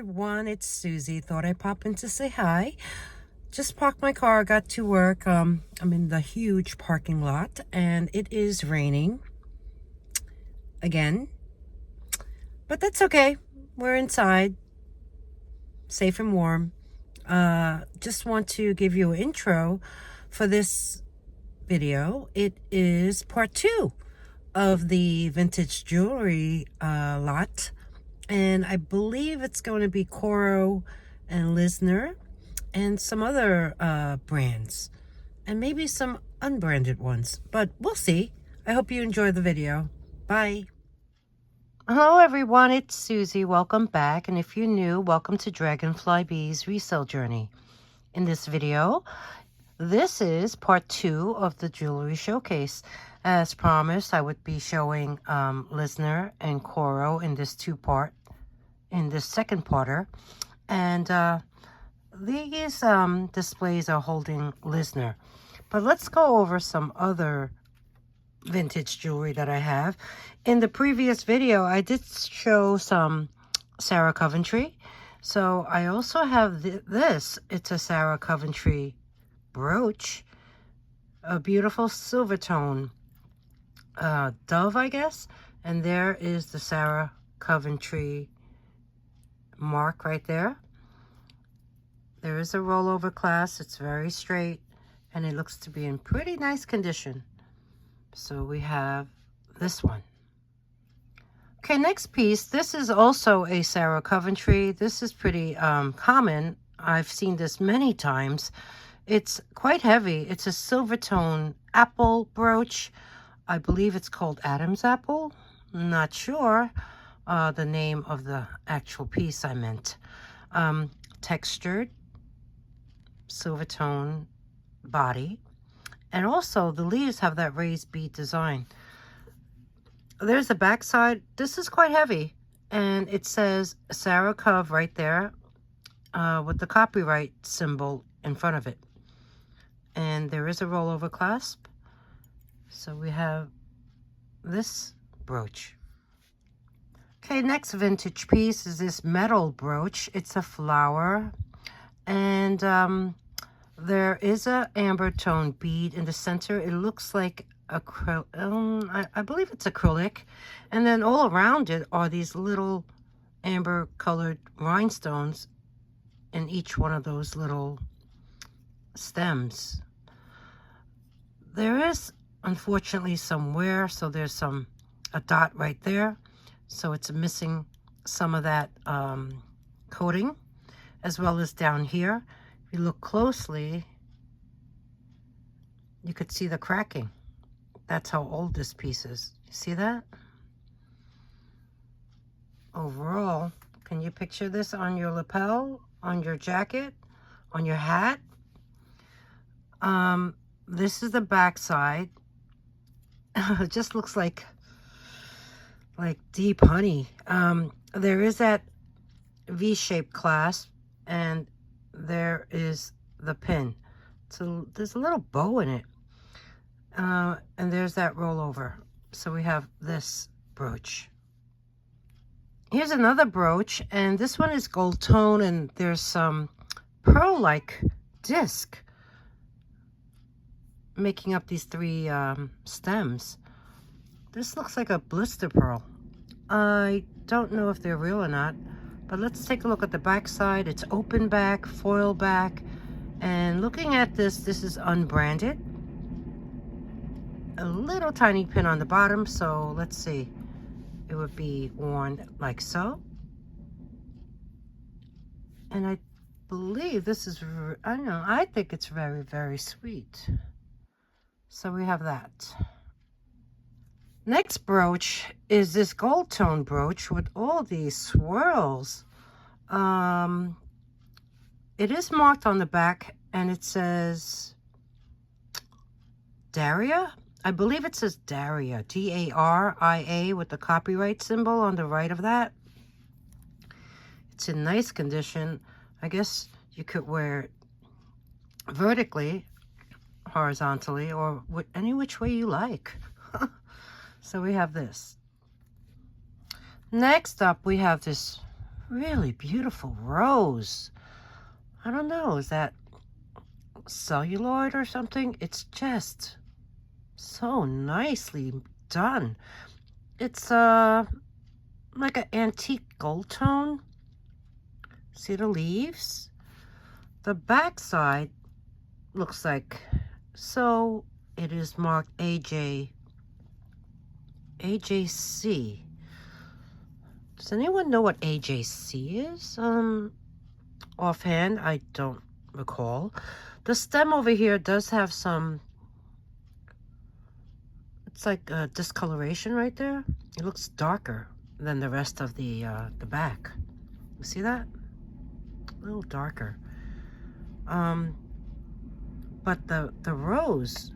everyone, it's Susie. Thought I'd pop in to say hi. Just parked my car, got to work. I'm in the huge parking lot and it is raining again, but that's okay. We're inside, safe and warm. Just want to give you an intro for this video. It is part 2 of the vintage jewelry lot, and I believe it's going to be Coro and LISNER and some other brands, and maybe some unbranded ones, but we'll see. I hope you enjoy the video. Bye. Hello everyone, it's Susie. Welcome back, and if you're new, welcome to Dragonfly Beez Resell Journey. In this video, this is part 2 of the jewelry showcase. As promised, I would be showing LISNER and Coro in this in this second parter. And these displays are holding LISNER. But let's go over some other vintage jewelry that I have. In the previous video, I did show some Sarah Coventry. So I also have this. It's a Sarah Coventry brooch, a beautiful silver tone dove, I guess, and there is the Sarah Coventry mark right there. There is a rollover clasp. It's very straight and it looks to be in pretty nice condition. So we have this one. Okay, next piece. This is also a Sarah Coventry. This is pretty common. I've seen this many times. It's quite heavy. It's a silver tone apple brooch. I believe it's called Adam's apple. Not sure the name of the actual piece I meant. Textured silver tone body. And also the leaves have that raised bead design. There's the back side. This is quite heavy. And it says Sarah Cov right there with the copyright symbol in front of it. And there is a rollover clasp. So we have this brooch. Okay, next vintage piece is this metal brooch. It's a flower. And there is a amber tone bead in the center. It looks like acrylic. I believe it's acrylic. And then all around it are these little amber colored rhinestones in each one of those little stems. There is unfortunately some wear, so there's a dot right there, so it's missing some of that coating, as well as down here. If you look closely, you could see the cracking. That's how old this piece is. You see that? Overall, can you picture this on your lapel, on your jacket, on your hat? This is the back side. It just looks like deep honey. There is that V-shaped clasp, and there is the pin. So there's a little bow in it. And there's that rollover. So we have this brooch. Here's another brooch, and this one is gold tone, and there's some pearl-like disc making up these 3 stems. This looks like a blister pearl. I don't know if they're real or not, but let's take a look at the back side. It's open back, foil back, and looking at this is unbranded. A little tiny pin on the bottom, so let's see. It would be worn like so. And I believe this is, I don't know, I think it's very, very sweet. So we have that. Next brooch is this gold tone brooch with all these swirls. It is marked on the back and it says Daria. I believe it says Daria, D-A-R-I-A, with the copyright symbol on the right of that. It's in nice condition. I guess you could wear it vertically, horizontally, or any which way you like. So we have this. Next up, we have this Really beautiful rose. I don't know, is that celluloid or something? It's just so nicely done. It's like an antique gold tone. See the leaves? The back side looks like, so it is marked AJC. Does anyone know what AJC is? Offhand, I don't recall. The stem over here does have some, it's like a discoloration right there. It looks darker than the rest of the back. You see that? A little darker. But the rose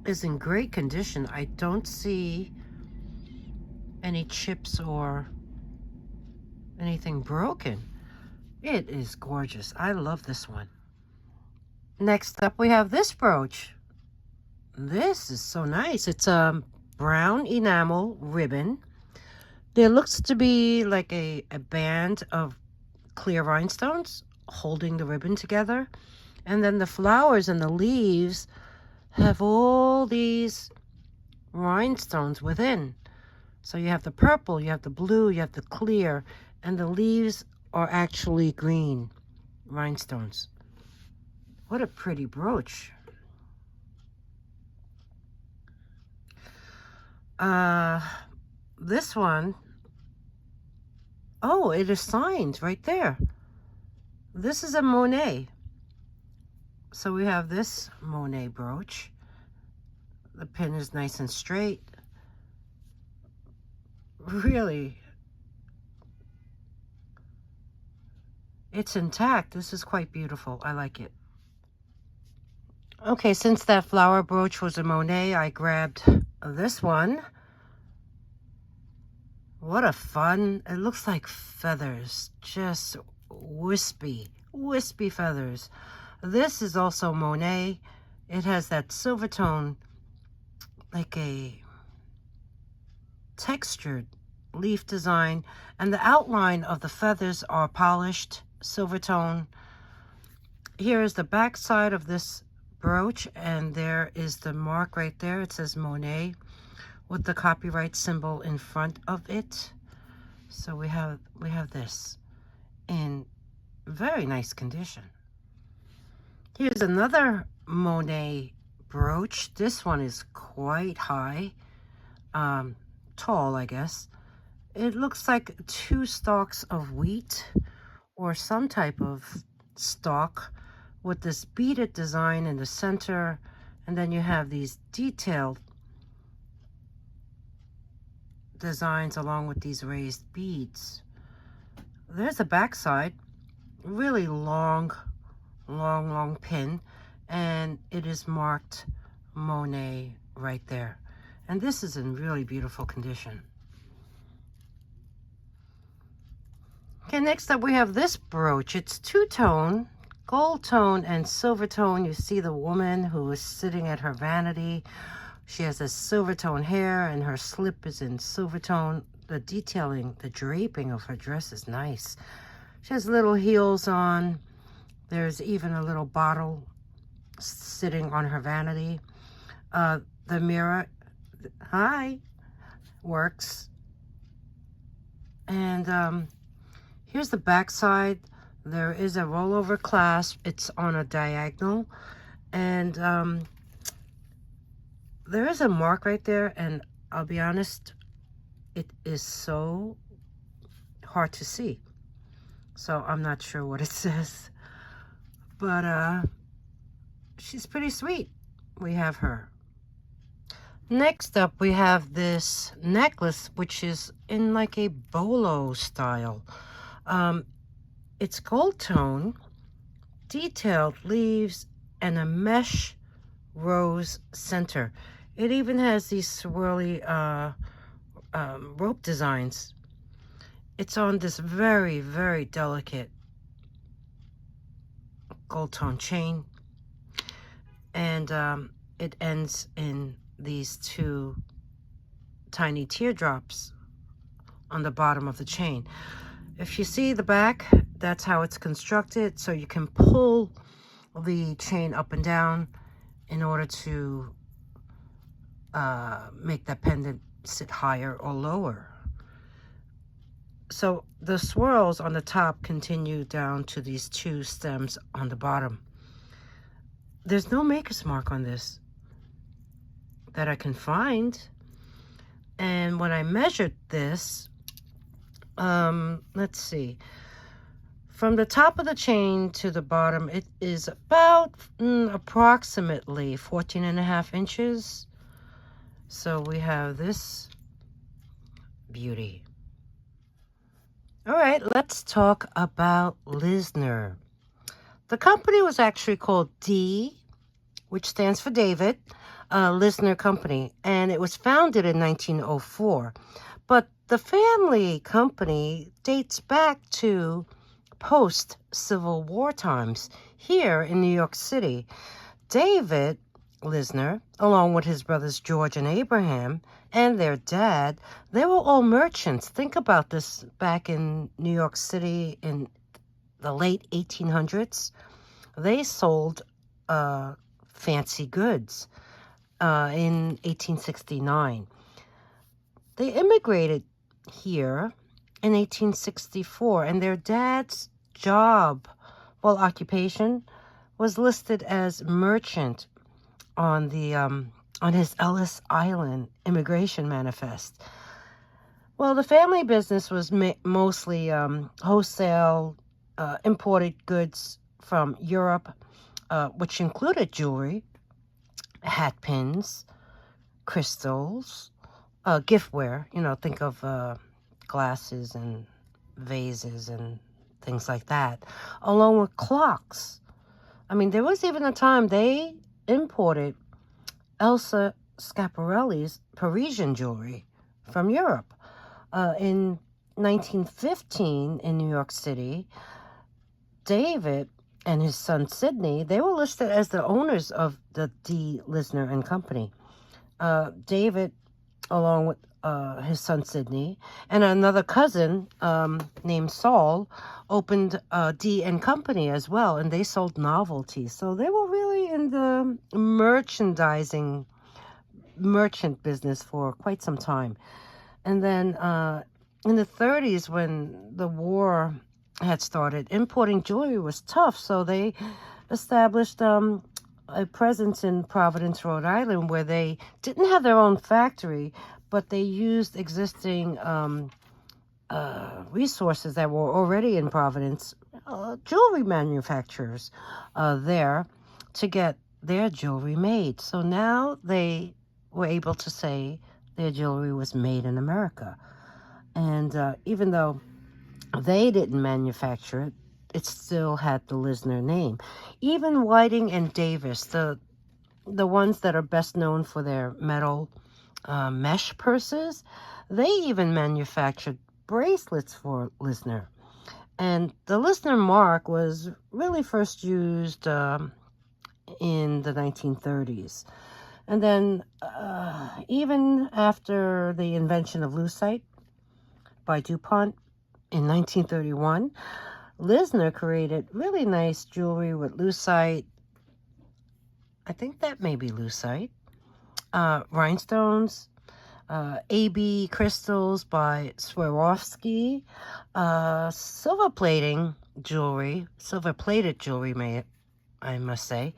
is in great condition. I don't see any chips or anything broken. It is gorgeous. I love this one. Next up, we have this brooch. This is so nice. It's a brown enamel ribbon. There looks to be like a band of clear rhinestones holding the ribbon together. And then the flowers and the leaves have all these rhinestones within. So you have the purple, you have the blue, you have the clear, and the leaves are actually green rhinestones. What a pretty brooch. This one, oh, it is signed right there. This is a MONET. So we have this MONET brooch. The pin is nice and straight. Really, it's intact. This is quite beautiful. I like it. Okay, since that flower brooch was a MONET, I grabbed this one. What a fun, it looks like feathers, just wispy feathers. This is also MONET. It has that silver tone, like a textured leaf design, and the outline of the feathers are polished silver tone. Here is the back side of this brooch, and there is the mark right there. It says MONET with the copyright symbol in front of it. So we have this in very nice condition. Here's another MONET brooch. This one is quite high, tall, I guess. It looks like 2 stalks of wheat or some type of stalk with this beaded design in the center, and then you have these detailed designs along with these raised beads. There's a back side, really long pin, and it is marked MONET right there. And this is in really beautiful condition. Okay, next up we have this brooch. It's 2-tone, gold tone and silver tone. You see the woman who is sitting at her vanity. She has a silver tone hair and her slip is in silver tone. The detailing, the draping of her dress is nice. She has little heels on. There's even a little bottle sitting on her vanity. The mirror, hi, works. And here's the back side. There is a rollover clasp. It's on a diagonal. And there is a mark right there, and I'll be honest, it is so hard to see. So I'm not sure what it says. But she's pretty sweet. We have her. Next up, we have this necklace, which is in like a bolo style. It's gold tone, detailed leaves, and a mesh rose center. It even has these swirly rope designs. It's on this very delicate gold tone chain, and it ends in these 2 tiny teardrops on the bottom of the chain. If you see the back, that's how it's constructed. So you can pull the chain up and down in order to make that pendant sit higher or lower. So the swirls on the top continue down to these two stems on the bottom. There's no maker's mark on this that I can find. And when I measured this, let's see, from the top of the chain to the bottom, it is about approximately 14.5 inches. So we have this beauty. All right, let's talk about LISNER. The company was actually called D, which stands for David, LISNER Company, and it was founded in 1904. But the family company dates back to post-Civil War times here in New York City. David LISNER, along with his brothers George and Abraham, and their dad, they were all merchants. Think about this back in New York City in the late 1800s. They sold fancy goods in 1869. They immigrated here in 1864, and their dad's job, well, occupation, was listed as merchant on the on his Ellis Island immigration manifest. Well, the family business was mostly wholesale imported goods from Europe, which included jewelry, hat pins, crystals, giftware. You know, think of glasses and vases and things like that, along with clocks. I mean, there was even a time they imported Elsa Schiaparelli's Parisian jewelry from Europe. In 1915 in New York City, David and his son Sidney, they were listed as the owners of the D. LISNER and Company. David, along with his son Sidney, and another cousin named Saul, opened D and Company as well, and they sold novelties. So they were really in the merchant business for quite some time. And then in the 30s, when the war had started, importing jewelry was tough, so they established a presence in Providence, Rhode Island, where they didn't have their own factory, but they used existing resources that were already in Providence, jewelry manufacturers there, to get their jewelry made. So now they were able to say their jewelry was made in America. And even though they didn't manufacture it, it still had the LISNER name. Even Whiting and Davis, the ones that are best known for their metal mesh purses, they even manufactured bracelets for LISNER. And the LISNER mark was really first used in the 1930s. And then even after the invention of lucite by DuPont in 1931, LISNER created really nice jewelry with lucite. I think that may be lucite. Rhinestones, AB crystals by Swarovski, silver-plated jewelry, I must say,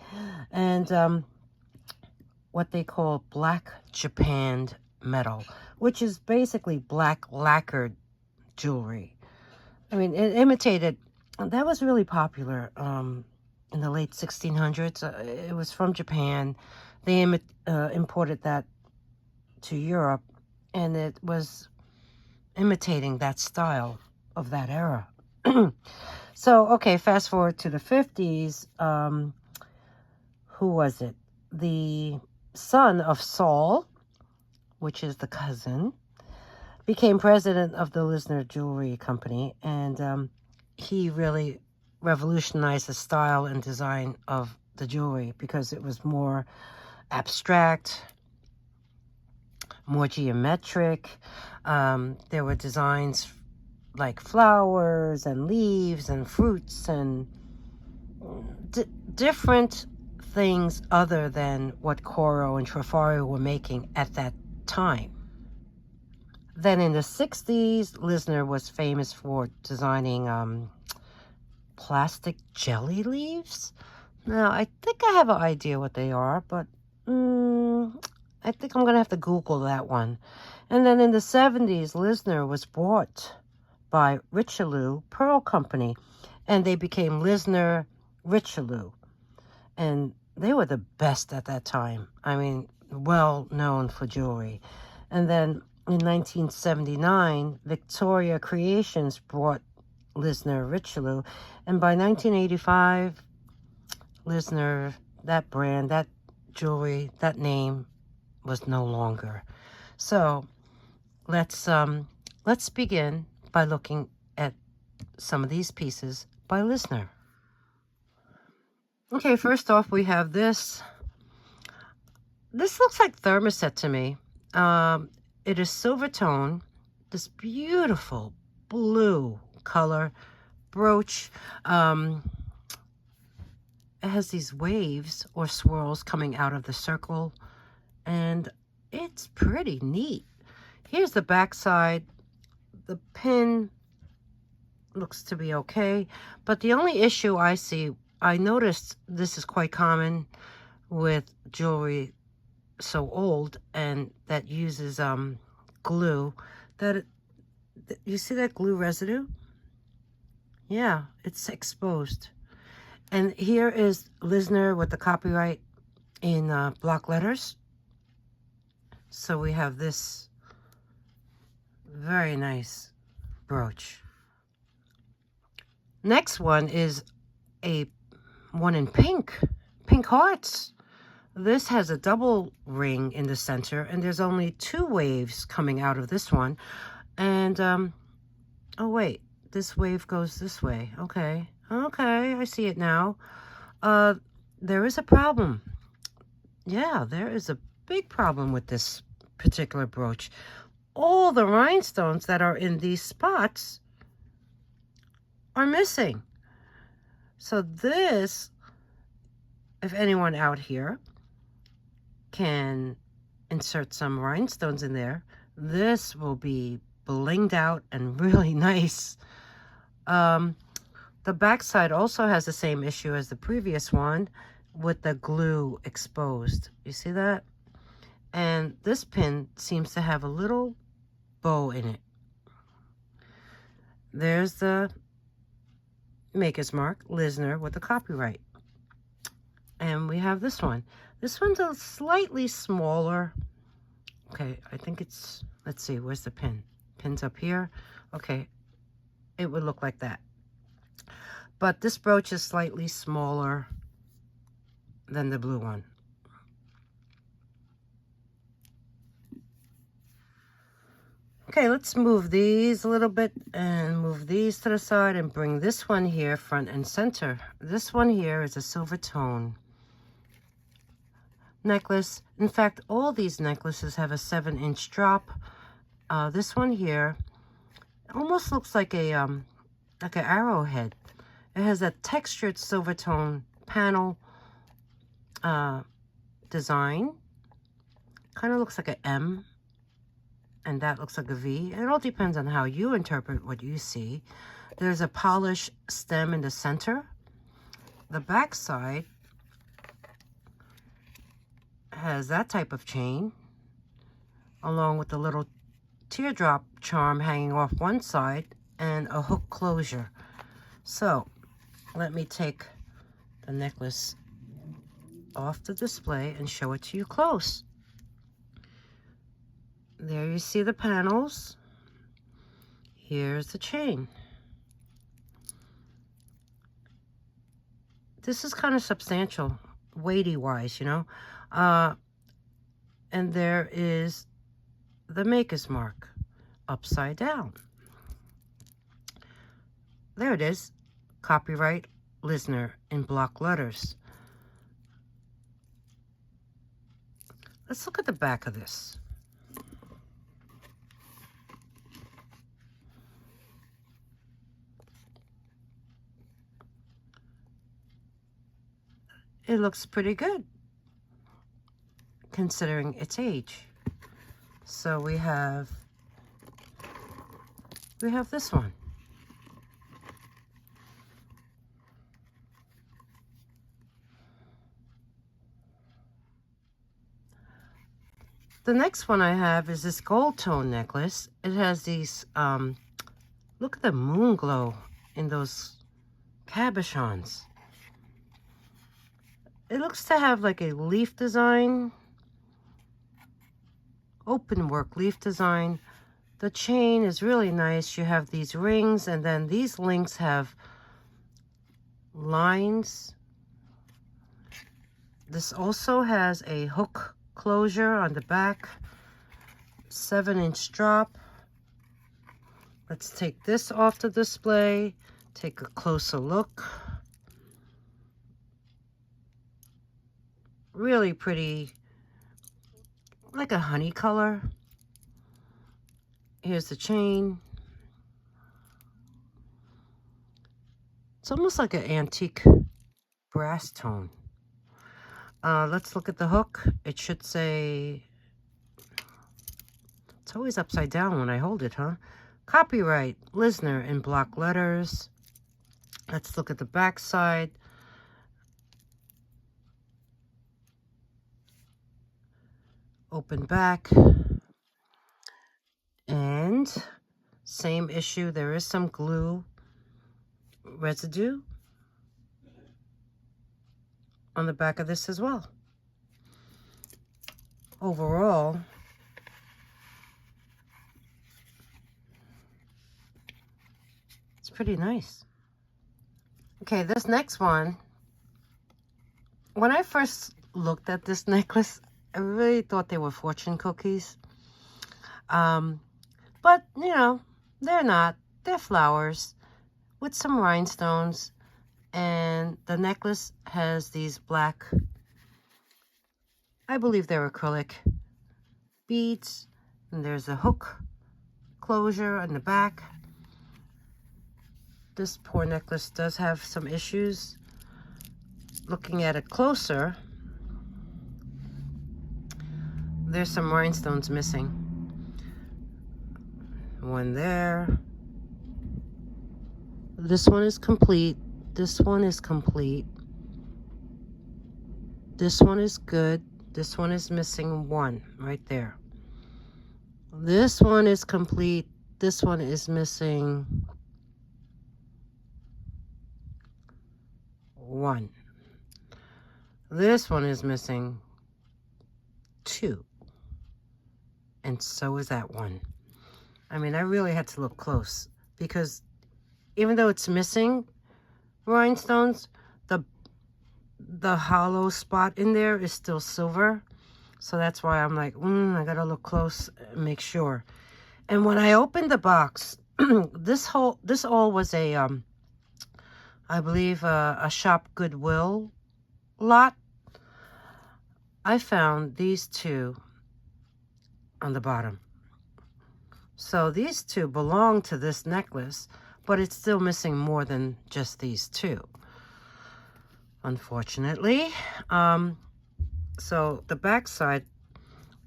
and what they call black japanned metal, which is basically black lacquered jewelry. I mean, it imitated, that was really popular in the late 1600s. It was from Japan. They imported that to Europe, and it was imitating that style of that era. So, okay, fast forward to the 50s. Who was it? The son of Saul, which is the cousin, became president of the LISNER Jewelry Company, and he really revolutionized the style and design of the jewelry because it was more abstract, more geometric. There were designs like flowers and leaves and fruits and different things other than what Coro and Trafario were making at that time. Then in the 60s, LISNER was famous for designing plastic jelly leaves. Now, I think I have an idea what they are, but I think I'm going to have to Google that one. And then in the 70s, LISNER was bought by Richelieu Pearl Company, and they became LISNER Richelieu. And they were the best at that time. I mean, well known for jewelry. And then in 1979, Victoria Creations bought LISNER Richelieu. And by 1985, LISNER, that brand, that jewelry, that name was no longer. So let's begin by looking at some of these pieces by LISNER. Okay, first off, we have this. This looks like thermoset to me. It is silver tone, this beautiful blue color brooch. It has these waves or swirls coming out of the circle, and it's pretty neat. Here's the back side. The pin looks to be okay, but the only issue I see, I noticed this is quite common with jewelry so old and that uses glue, that you see that glue residue? Yeah, it's exposed. And here is LISNER with the copyright in block letters. So we have this very nice brooch. Next one is a one in pink hearts. This has a double ring in the center, and there's only 2 waves coming out of this one. And oh wait, this wave goes this way. Okay, I see it now. There is a problem. Yeah, there is a big problem with this particular brooch. All the rhinestones that are in these spots are missing. So this, if anyone out here can insert some rhinestones in there, this will be blinged out and really nice. The backside also has the same issue as the previous one with the glue exposed. You see that? And this pin seems to have a little bow in it. There's the maker's mark, LISNER, with the copyright. And we have this one. This one's a slightly smaller. Okay, I think it's, let's see, where's the pin? Pin's up here. Okay, it would look like that. But this brooch is slightly smaller than the blue one. Okay, let's move these a little bit and move these to the side and bring this one here front and center. This one here is a silver tone necklace. In fact, all these necklaces have a 7-inch drop. This one here almost looks like an arrowhead. It has a textured silver tone panel design. Kind of looks like an M, and that looks like a V. It all depends on how you interpret what you see. There's a polished stem in the center. The back side has that type of chain, along with the little teardrop charm hanging off one side and a hook closure. So let me take the necklace off the display and show it to you close. There you see the panels. Here's the chain. This is kind of substantial, weighty wise, you know. And there is the maker's mark upside down. There it is. Copyright LISNER in block letters. Let's look at the back of this. it looks pretty good considering its age. So we have this one. The next one I have is this gold tone necklace. It has these, look at the moon glow in those cabochons. It looks to have like a leaf design, open work leaf design. The chain is really nice. You have these rings, and then these links have lines. This also has a hook closure on the back, 7-inch drop. Let's take this off the display, take a closer look. Really pretty, like a honey color. Here's the chain. It's almost like an antique brass tone. Let's look at the hook. It should say, it's always upside down when I hold it, huh? Copyright, LISNER in block letters. Let's look at the back side. Open back. And same issue, there is some glue residue on the back of this as well. Overall, it's pretty nice. Okay, this next one, when I first looked at this necklace, I really thought they were fortune cookies. But, you know, they're not. They're flowers with some rhinestones. And the necklace has these black, I believe they're acrylic beads. And there's a hook closure on the back. This poor necklace does have some issues. Looking at it closer, there's some rhinestones missing. One there. This one is complete. This one is complete. This one is good. This one is missing one right there. This one is complete. This one is missing one. This one is missing two. And so is that one. I mean, I really had to look close because even though it's missing rhinestones, the hollow spot in there is still silver. So that's why I'm like, I gotta look close and make sure. And when I opened the box, this all was a, I believe a shop Goodwill lot. I found these two on the bottom. So these two belong to this necklace, but it's still missing more than just these two, unfortunately. So the back side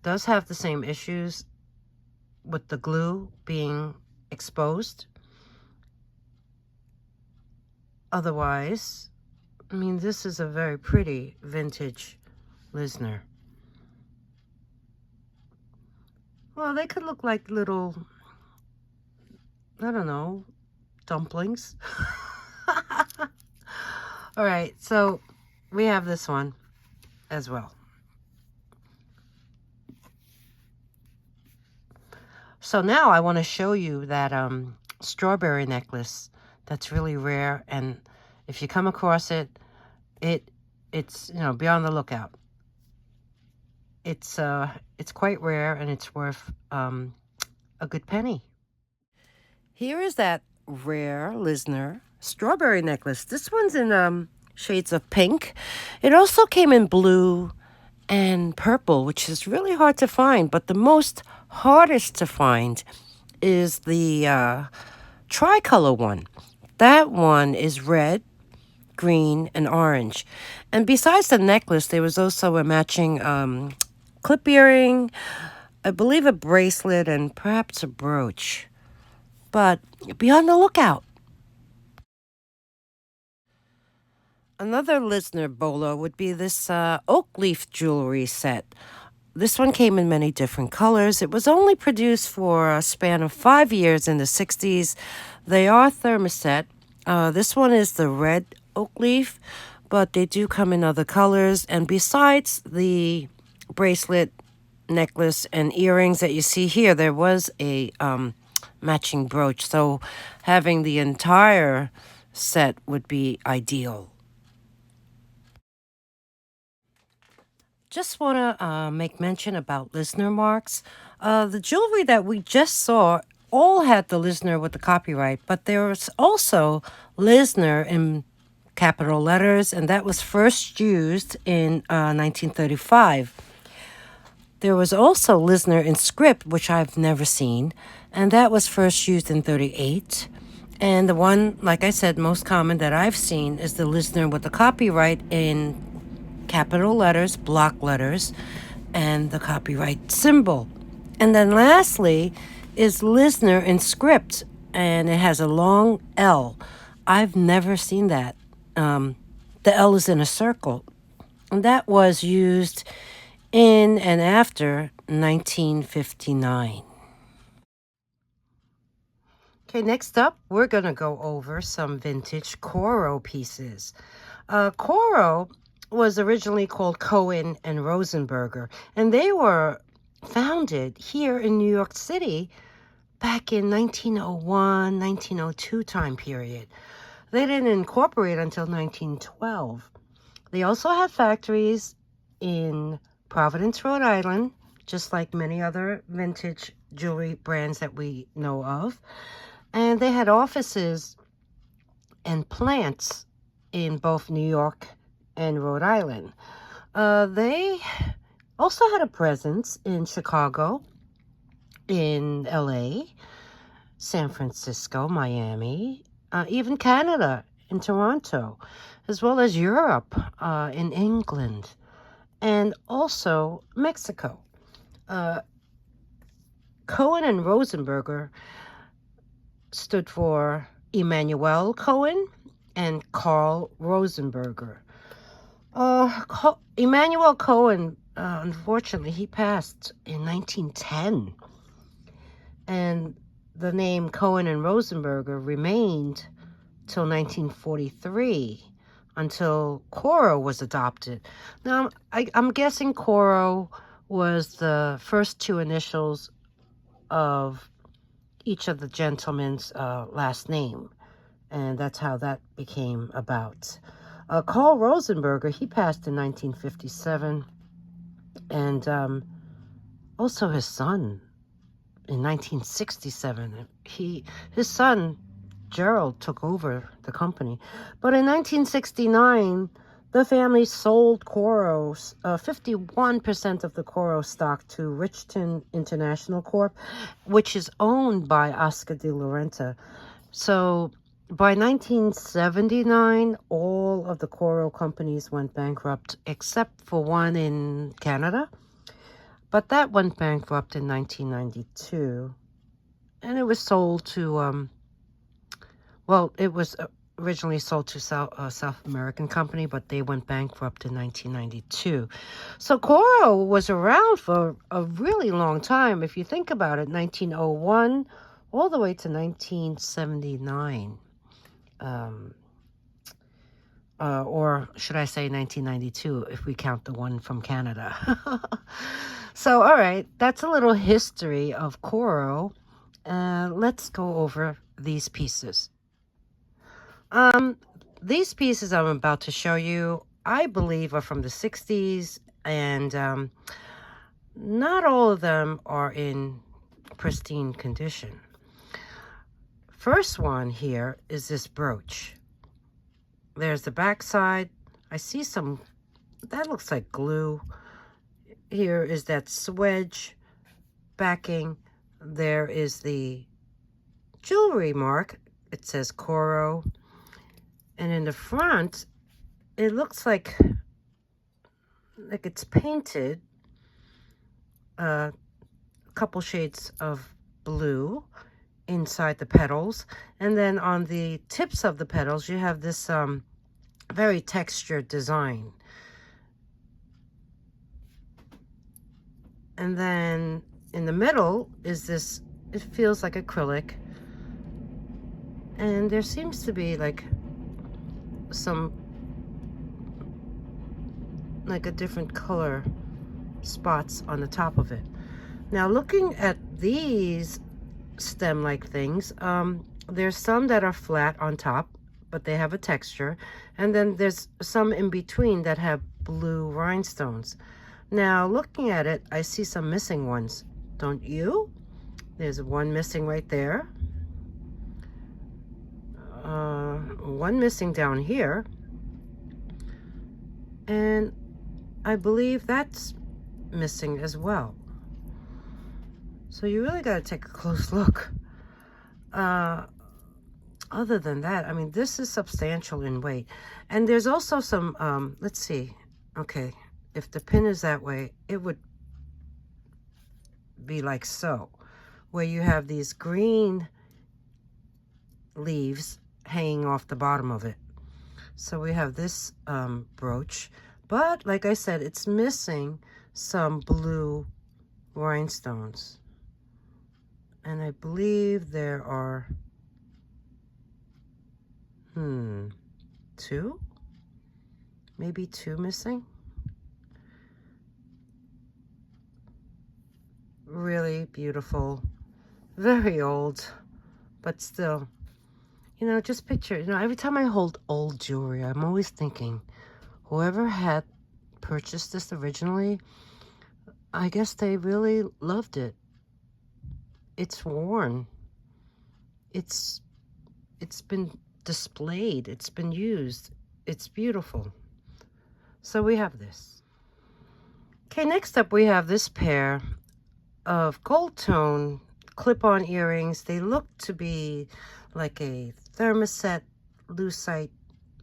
does have the same issues with the glue being exposed. Otherwise, I mean, this is a very pretty vintage LISNER. Well, they could look like little, I don't know, dumplings. All right, so we have this one as well. So now I want to show you that strawberry necklace that's really rare, and if you come across it, it's you know, be on the lookout. It's quite rare, and it's worth a good penny. Here is that rare LISNER strawberry necklace. This one's in shades of pink. It also came in blue and purple, which is really hard to find, but the hardest to find is the tricolor one. That one is red green, and orange. And besides the necklace, there was also a matching clip earring, I believe a bracelet, and perhaps a brooch. But be on the lookout. Another LISNER bolo would be this oak leaf jewelry set. This one came in many different colors. It was only produced for a span of 5 years in the 60s. They are thermoset. This one is the red oak leaf, but they do come in other colors. And besides the bracelet, necklace, and earrings that you see here, there was a matching brooch. So having the entire set would be ideal. Just want to make mention about LISNER marks. The jewelry that we just saw all had the LISNER with the copyright, but there was also LISNER in capital letters, and that was first used in 1935. There was also LISNER in script, which I've never seen, and that was first used in 38. And the one, like I said, most common that I've seen is the LISNER with the copyright in capital letters, block letters, and the copyright symbol. And then lastly is LISNER in script, and it has a long L. I've never seen that. The L is in a circle. And that was used in and after 1959. Okay, next up, we're going to go over some vintage Coro pieces. Coro was originally called Cohen and Rosenberger, and they were founded here in New York City back in 1901, 1902 time period. They didn't incorporate until 1912. They also had factories in Providence, Rhode Island, just like many other vintage jewelry brands that we know of. And they had offices and plants in both New York and Rhode Island. They also had a presence in Chicago, in LA, San Francisco, Miami, even Canada, in Toronto, as well as Europe, in England, and also Mexico. Cohen and Rosenberger stood for Emanuel Cohen and Carl Rosenberger. Emanuel Cohen, unfortunately, he passed in 1910. And the name Cohen and Rosenberger remained till 1943, until Coro was adopted. Now, I'm guessing Coro was the first two initials of each of the gentlemen's last name. And that's how that became about. Carl Rosenberger, he passed in 1957. And also his son in 1967. His son, Gerald, took over the company. But in 1969, the family sold Coro's 51% of the Coro stock to Richton International Corp., which is owned by Oscar de la Renta. So by 1979, all of the Coro companies went bankrupt except for one in Canada. But that went bankrupt in 1992. And it was sold to, it was originally sold to South American company, but they went bankrupt in 1992. So Coro was around for a really long time. If you think about it, 1901 all the way to 1979. Or should I say 1992 if we count the one from Canada. So, all right, that's a little history of Coro. Let's go over these pieces. These pieces I'm about to show you, I believe, are from the 60s, and not all of them are in pristine condition. First one here is this brooch. There's the back side. I see some, that looks like glue. Here is that swedge backing. There is the jewelry mark. It says Coro. And in the front, it looks like it's painted a couple shades of blue inside the petals. And then on the tips of the petals, you have this very textured design. And then in the middle is this, it feels like acrylic. And there seems to be like some, like a different color spots on the top of it. Now looking at these stem-like things, there's some that are flat on top, but they have a texture. And then there's some in between that have blue rhinestones. Now, looking at it, I see some missing ones. Don't you? There's one missing right there. One missing down here. And I believe that's missing as well. So you really got to take a close look. Other than that, I mean, this is substantial in weight. And there's also some, let's see. Okay. If the pin is that way, it would be like so, where you have these green leaves hanging off the bottom of it. So we have this brooch, but like I said, it's missing some blue rhinestones. And I believe there are, two? Maybe two missing? Really beautiful, very old, but still, you know, just picture, you know, every time I hold old jewelry, I'm always thinking, whoever had purchased this originally, I guess they really loved it. It's worn. It's been displayed. It's been used. It's beautiful. So we have this. Okay, next up we have this pair of gold tone clip-on earrings. They look to be like a thermoset lucite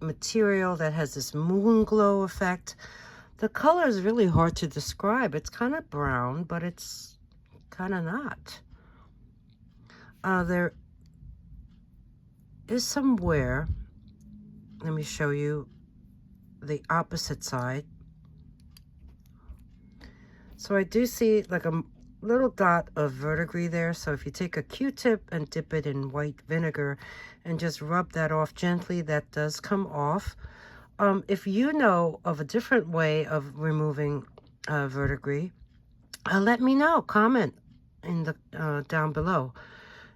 material that has this moon glow effect. The color is really hard to describe. It's kind of brown, but it's kind of not. There is some wear. Let me show you the opposite side. So I do see like a little dot of verdigris there. So if you take a Q-tip and dip it in white vinegar and just rub that off gently, that does come off. If you know of a different way of removing verdigris, let me know. Comment in the down below.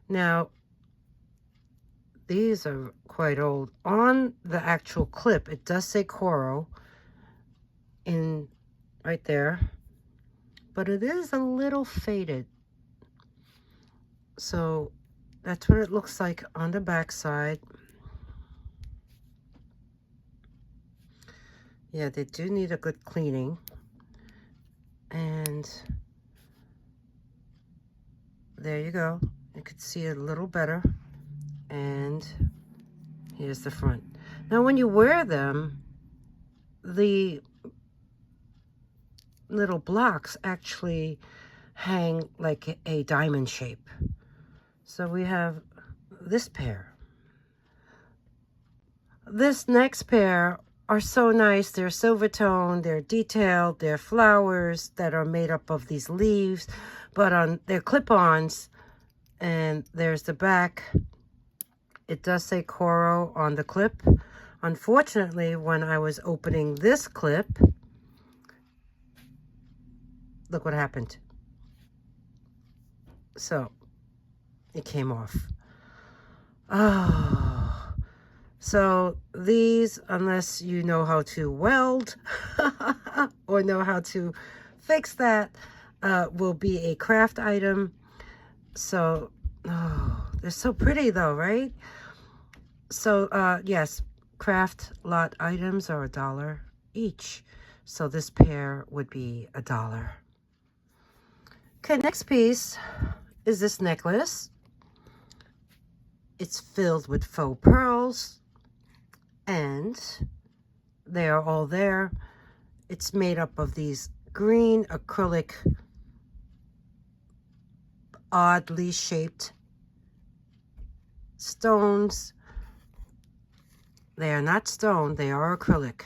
Now, these are quite old. On the actual clip, it does say Coro in right there, but it is a little faded. So that's what it looks like on the back side. Yeah, they do need a good cleaning. And there you go. You could see it a little better. And here's the front. Now when you wear them, the little blocks actually hang like a diamond shape. So we have this pair. This next pair are so nice. They're silver tone, they're detailed, they're flowers that are made up of these leaves, but they're clip-ons, and there's the back. It does say Coro on the clip. Unfortunately, when I was opening this clip, look what happened. So, it came off. Oh. So, these, unless you know how to weld or know how to fix that, will be a craft item. So, oh, they're so pretty though, right? So, yes, craft lot items are $1 each. So this pair would be $1. Okay, next piece is this necklace. It's filled with faux pearls. And they are all there. It's made up of these green acrylic, oddly shaped stones. They are not stone, they are acrylic.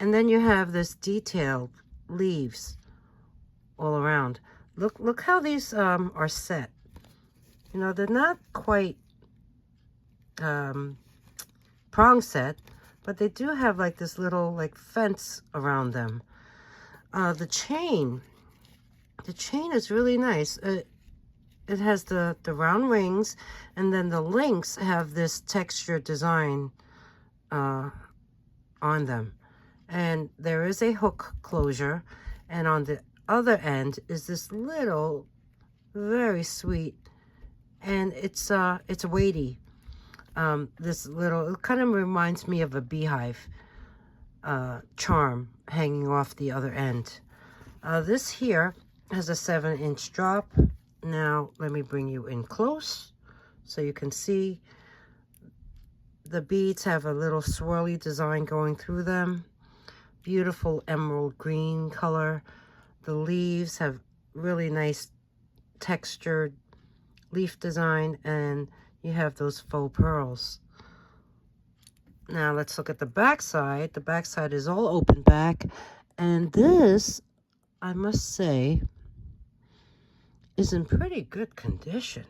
And then you have this detailed leaves all around. Look how these are set. You know, they're not quite prong set, but they do have like this little like fence around them. The chain is really nice. It has the round rings, and then the links have this texture design on them. And there is a hook closure, and on the other end is this little, very sweet, and it's weighty. This little, it kind of reminds me of a beehive charm hanging off the other end. This here has a 7-inch drop. Now let me bring you in close so you can see the beads have a little swirly design going through them. Beautiful emerald green color. The leaves have really nice textured leaf design, and you have those faux pearls. Now let's look at the back side. The back side is all open back, and this, I must say, is in pretty good condition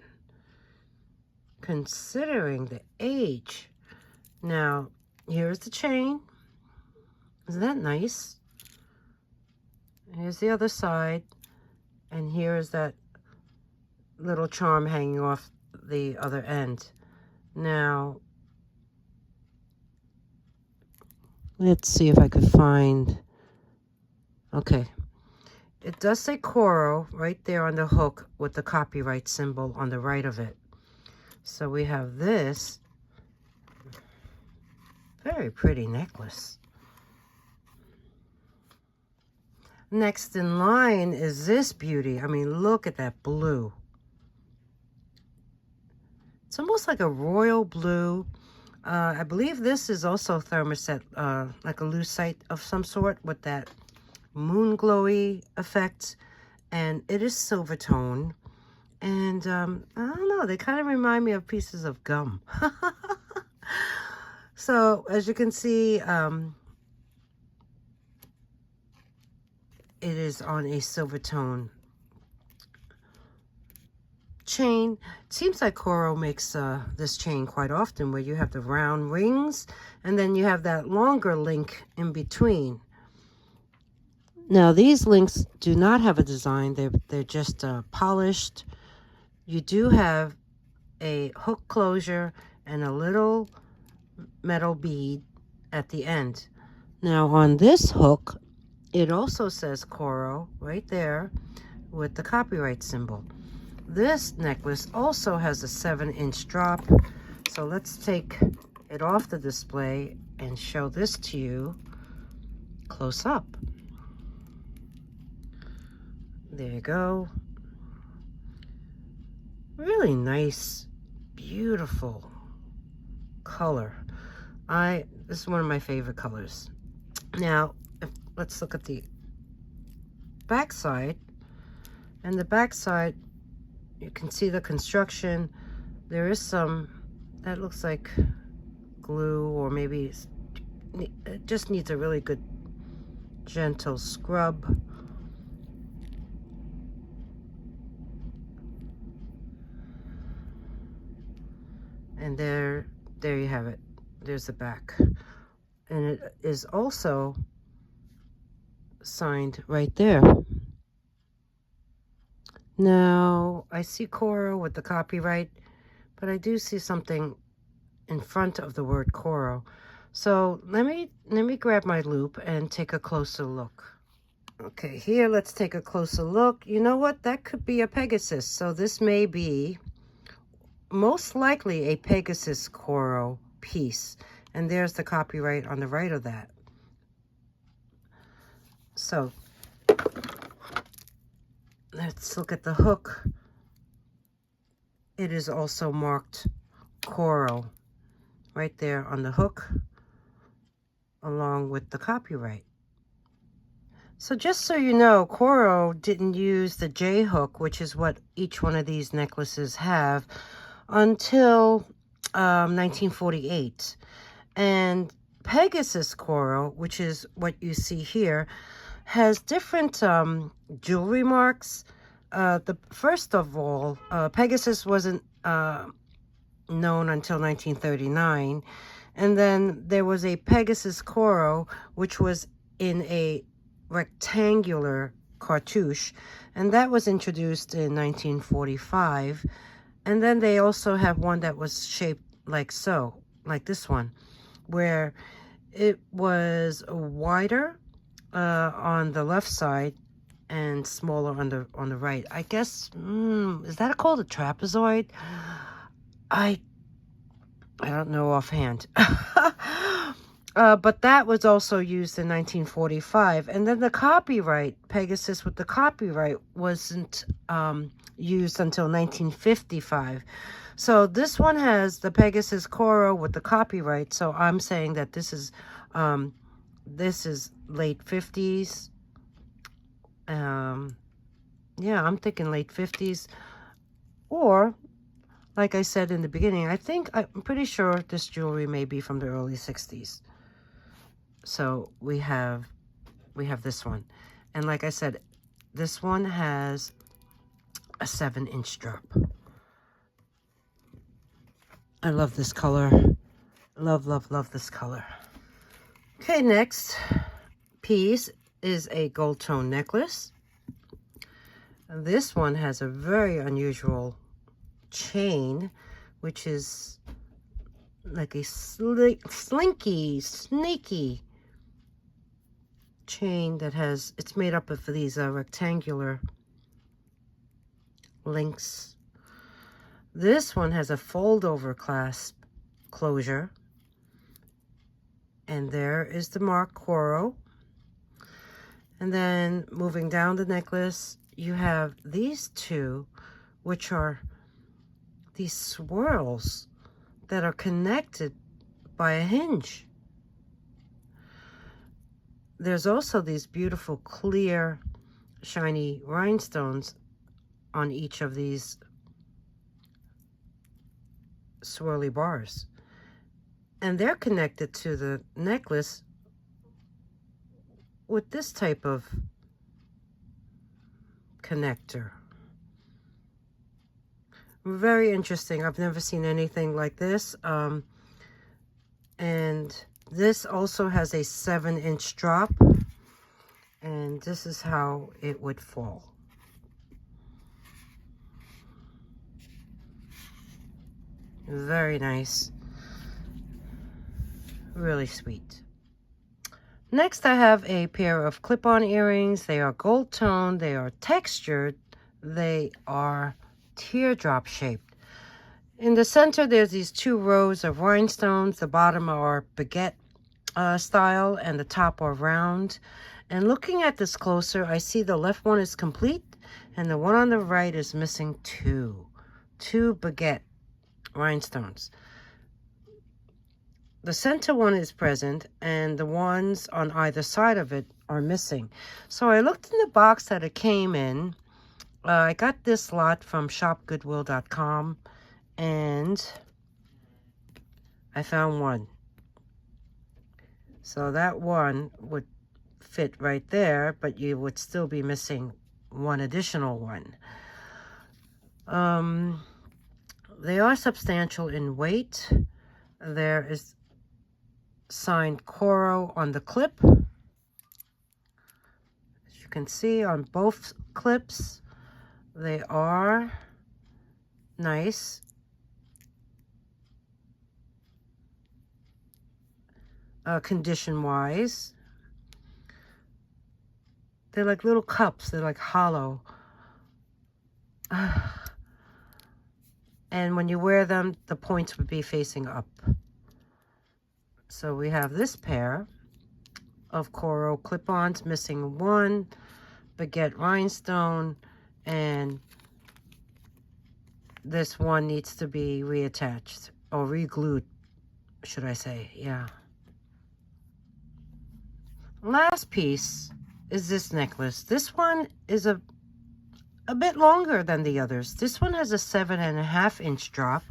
considering the age. Now here's the chain. Isn't that nice? Here's the other side, and here's that little charm hanging off the other end. Now let's see if I could find, okay, it does say Coro right there on the hook with the copyright symbol on the right of it. So we have this very pretty necklace. Next in line is this beauty. I mean, look at that blue. It's almost like a royal blue. I believe this is also thermoset, like a lucite of some sort with that moon glowy effect. And it is silver tone. And I don't know, they kind of remind me of pieces of gum. So as you can see, it is on a silver tone chain. It seems like Coro makes this chain quite often, where you have the round rings and then you have that longer link in between. Now these links do not have a design. They're just polished. You do have a hook closure and a little metal bead at the end. Now on this hook, it also says Coro right there with the copyright symbol. This necklace also has a 7-inch drop. So let's take it off the display and show this to you close up. There you go. Really nice, beautiful color. This is one of my favorite colors. Now, let's look at the back side. And the back side, you can see the construction. There is some that looks like glue, or maybe it just needs a really good gentle scrub. And there you have it. There's the back. And it is also signed right there. Now, I see Coro with the copyright, but I do see something in front of the word Coro. So let me grab my loop and take a closer look. Okay, here, let's take a closer look. You know what? That could be a Pegasus. So this may be most likely a Pegasus Coro piece. And there's the copyright on the right of that. So let's look at the hook. It is also marked Coro right there on the hook. along with the copyright. So just so you know, Coro didn't use the J hook, which is what each one of these necklaces have, until 1948. And Pegasus Coro, which is what you see here, has different jewelry marks. First of all, Pegasus wasn't known until 1939. And then there was a Pegasus Coro, which was in a rectangular cartouche, and that was introduced in 1945. And then they also have one that was shaped like so, like this one, where it was wider on the left side and smaller on the right. I guess, is that called a trapezoid? I don't know offhand. But that was also used in 1945. And then the copyright, Pegasus with the copyright, wasn't used until 1955. So this one has the Pegasus Coro with the copyright. So I'm saying that this is late 50s. Yeah, I'm thinking late 50s. Or, like I said in the beginning, I'm pretty sure this jewelry may be from the early 60s. So we have this one. And like I said, this one has a 7-inch drop. I love this color. Love, love, love this color. Okay, next piece is a gold tone necklace. This one has a very unusual chain, which is like a slinky, sneaky chain that it's made up of these rectangular links. This one has a fold-over clasp closure. And there is the mark Coro. And then moving down the necklace, you have these two, which are these swirls that are connected by a hinge. There's also these beautiful, clear, shiny rhinestones on each of these swirly bars. And they're connected to the necklace with this type of connector. Very interesting. I've never seen anything like this. And this also has a 7-inch drop. And this is how it would fall. Very nice. Really sweet. Next, I have a pair of clip-on earrings. They are gold toned. They are textured. They are teardrop shaped. In the center, there's these 2 rows of rhinestones. The bottom are baguette style, and the top are round. And looking at this closer, I see the left one is complete, and the one on the right is missing 2 baguette rhinestones. The center one is present, and the ones on either side of it are missing. So I looked in the box that it came in. I got this lot from shopgoodwill.com, and I found one. So that one would fit right there, but you would still be missing one additional one. They are substantial in weight. There is signed Coro on the clip. As you can see on both clips, they are nice. Condition-wise, they're like little cups. They're like hollow. And when you wear them, the points would be facing up. So we have this pair of Coro clip-ons, missing 1 baguette rhinestone, and this one needs to be reattached, or re-glued, should I say, yeah. last piece is this necklace. This one is a bit longer than the others. This one has a 7.5-inch drop,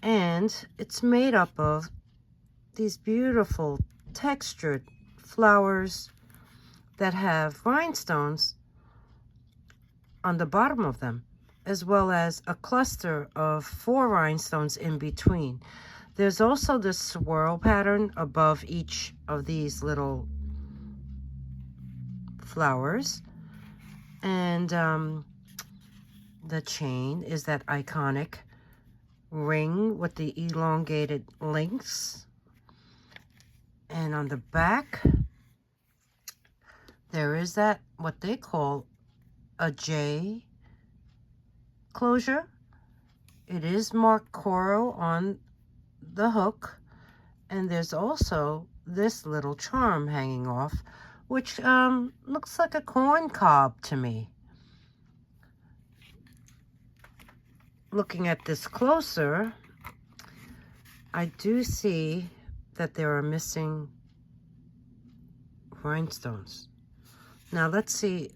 and it's made up of these beautiful textured flowers that have rhinestones on the bottom of them, as well as a cluster of 4 rhinestones in between. There's also this swirl pattern above each of these little flowers. And the chain is that iconic ring with the elongated links. And on the back, there is that, what they call a J closure. It is marked Coro on the hook. And there's also this little charm hanging off, which looks like a corn cob to me. Looking at this closer, I do see that there are missing rhinestones. Now let's see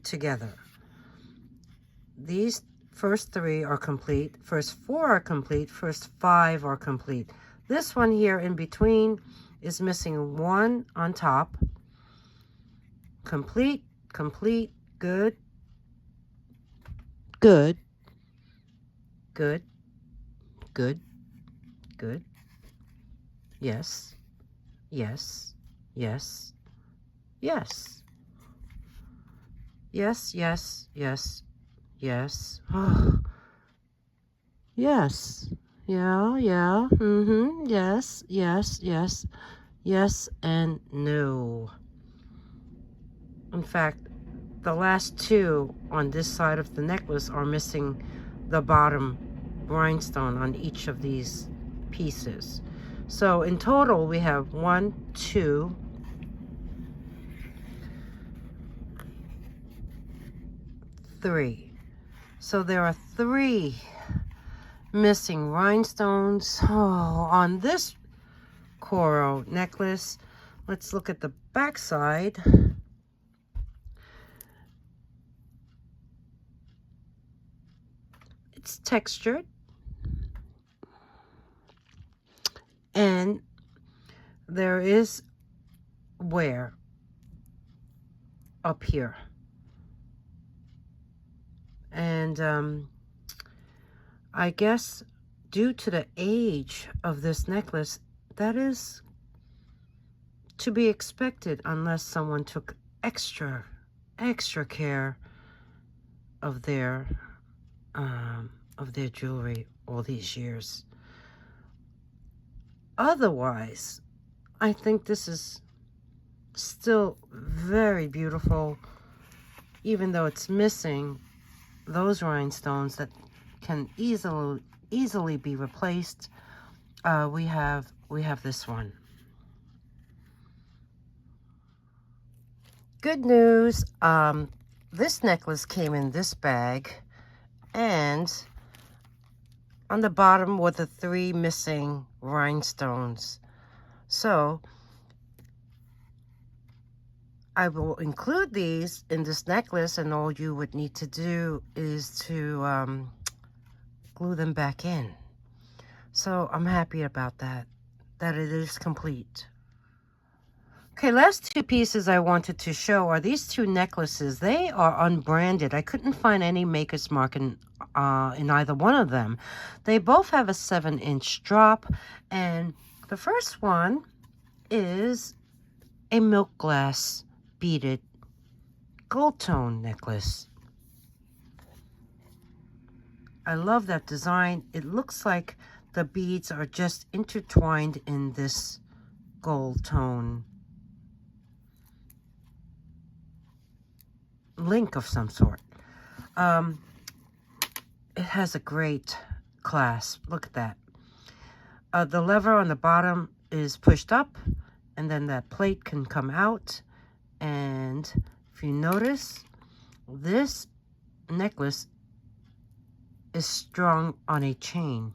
together. These first 3 are complete, first 4 are complete, first 5 are complete. This one here in between is missing 1 on top. Complete, complete, good, good, good, good, good, yes, yes, yes, yes, yes, yes, yes, yes, oh. Yes, yeah, yeah, yes, yes, yes, yes, and no. In fact, the last 2 on this side of the necklace are missing the bottom rhinestone on each of these pieces. So in total, we have 1, 2, 3. So there are 3 missing rhinestones on this Coro necklace. Let's look at the back side. It's textured, and there is wear up here, and I guess due to the age of this necklace, that is to be expected unless someone took extra care of their jewelry all these years. Otherwise, I think this is still very beautiful, even though it's missing those rhinestones that can easily be replaced. We have this one. Good news. This necklace came in this bag, and on the bottom were the 3 missing rhinestones. So I will include these in this necklace, and all you would need to do is to glue them back in. So I'm happy about that it is complete. Okay, last 2 pieces I wanted to show are these 2 necklaces. They are unbranded. I couldn't find any maker's mark in either one of them. They both have a 7-inch drop, and the first one is a milk glass beaded gold tone necklace. I love that design. It looks like the beads are just intertwined in this gold tone link of some sort. It has a great clasp. Look at that. The lever on the bottom is pushed up, and then that plate can come out. And if you notice, this necklace is strung on a chain.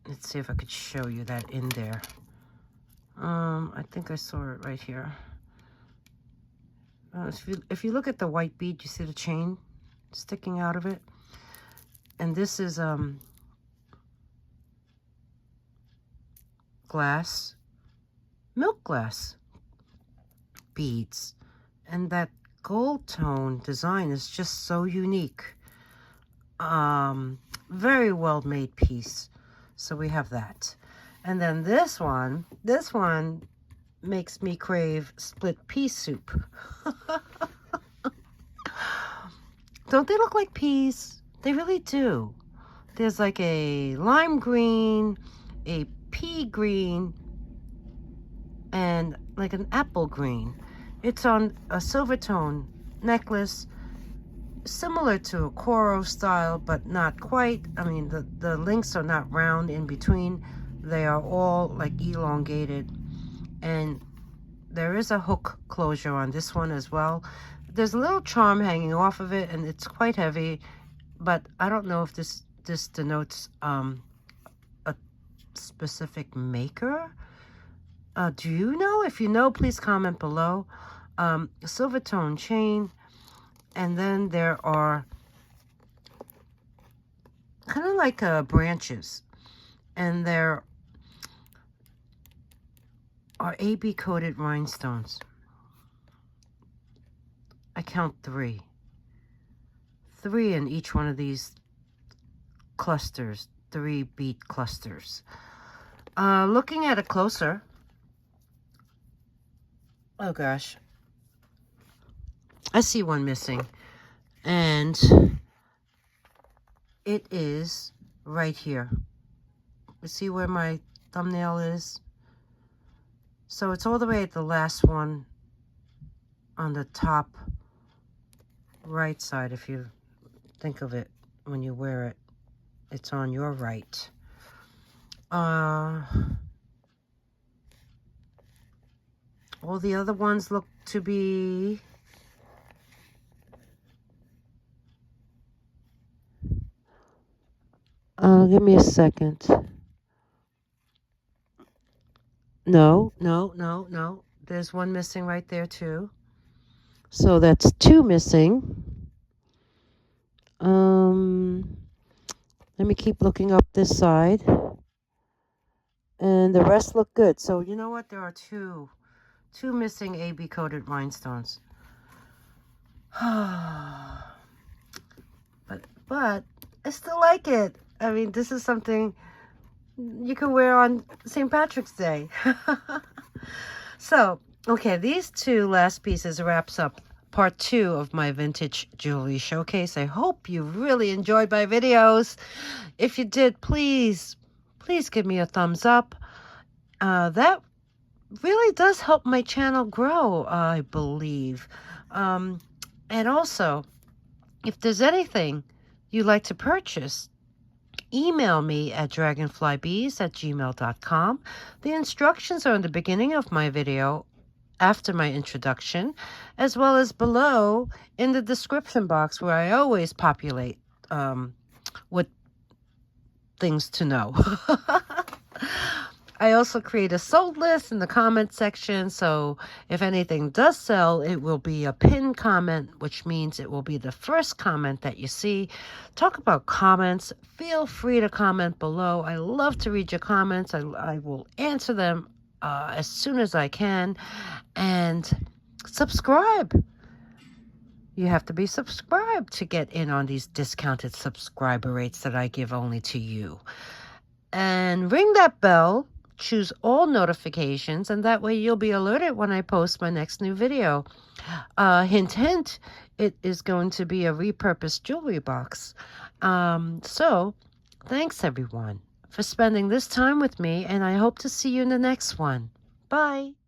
Let's see if I could show you that in there. I think I saw it right here. If you look at the white bead, you see the chain sticking out of it. And this is glass, milk glass beads. And that gold tone design is just so unique. Very well made piece. So we have that. And then this one makes me crave split pea soup. Don't they look like peas? They really do. There's like a lime green, a pea green, and like an apple green. It's on a silver tone necklace, similar to a Coro style, but not quite. I mean, the links are not round in between. They are all like elongated. And there is a hook closure on this one as well. There's a little charm hanging off of it, and it's quite heavy, but I don't know if this denotes a specific maker. Do you know? If you know, please comment below. A silver tone chain, and then there are kind of like branches, and there are AB coated rhinestones. I count 3 in each one of these clusters, 3 bead clusters. Looking at it closer, oh gosh, I see one missing, and it is right here. You see where my thumbnail is? So it's all the way at the last one on the top right side. If you think of it when you wear it, it's on your right. All the other ones look to be give me a second. No. There's one missing right there too. So that's 2 missing. Let me keep looking up this side. And the rest look good. So you know what? There are two missing AB coated rhinestones. but I still like it. I mean, this is something you can wear on St. Patrick's Day. So, okay, these 2 last pieces wraps up part 2 of my vintage jewelry showcase. I hope you really enjoyed my videos. If you did, please give me a thumbs up. That really does help my channel grow, I believe. And also, if there's anything you'd like to purchase, email me at dragonflybeez@gmail.com. The instructions are in the beginning of my video after my introduction, as well as below in the description box, where I always populate with things to know. I also create a sold list in the comment section, so if anything does sell, it will be a pinned comment, which means it will be the first comment that you see. Talk about comments. Feel free to comment below. I love to read your comments. I will answer them as soon as I can. And subscribe. You have to be subscribed to get in on these discounted subscriber rates that I give only to you. And ring that bell. Choose all notifications, and that way you'll be alerted when I post my next new video. Hint, hint, it is going to be a repurposed jewelry box. So, thanks everyone for spending this time with me, and I hope to see you in the next one. Bye.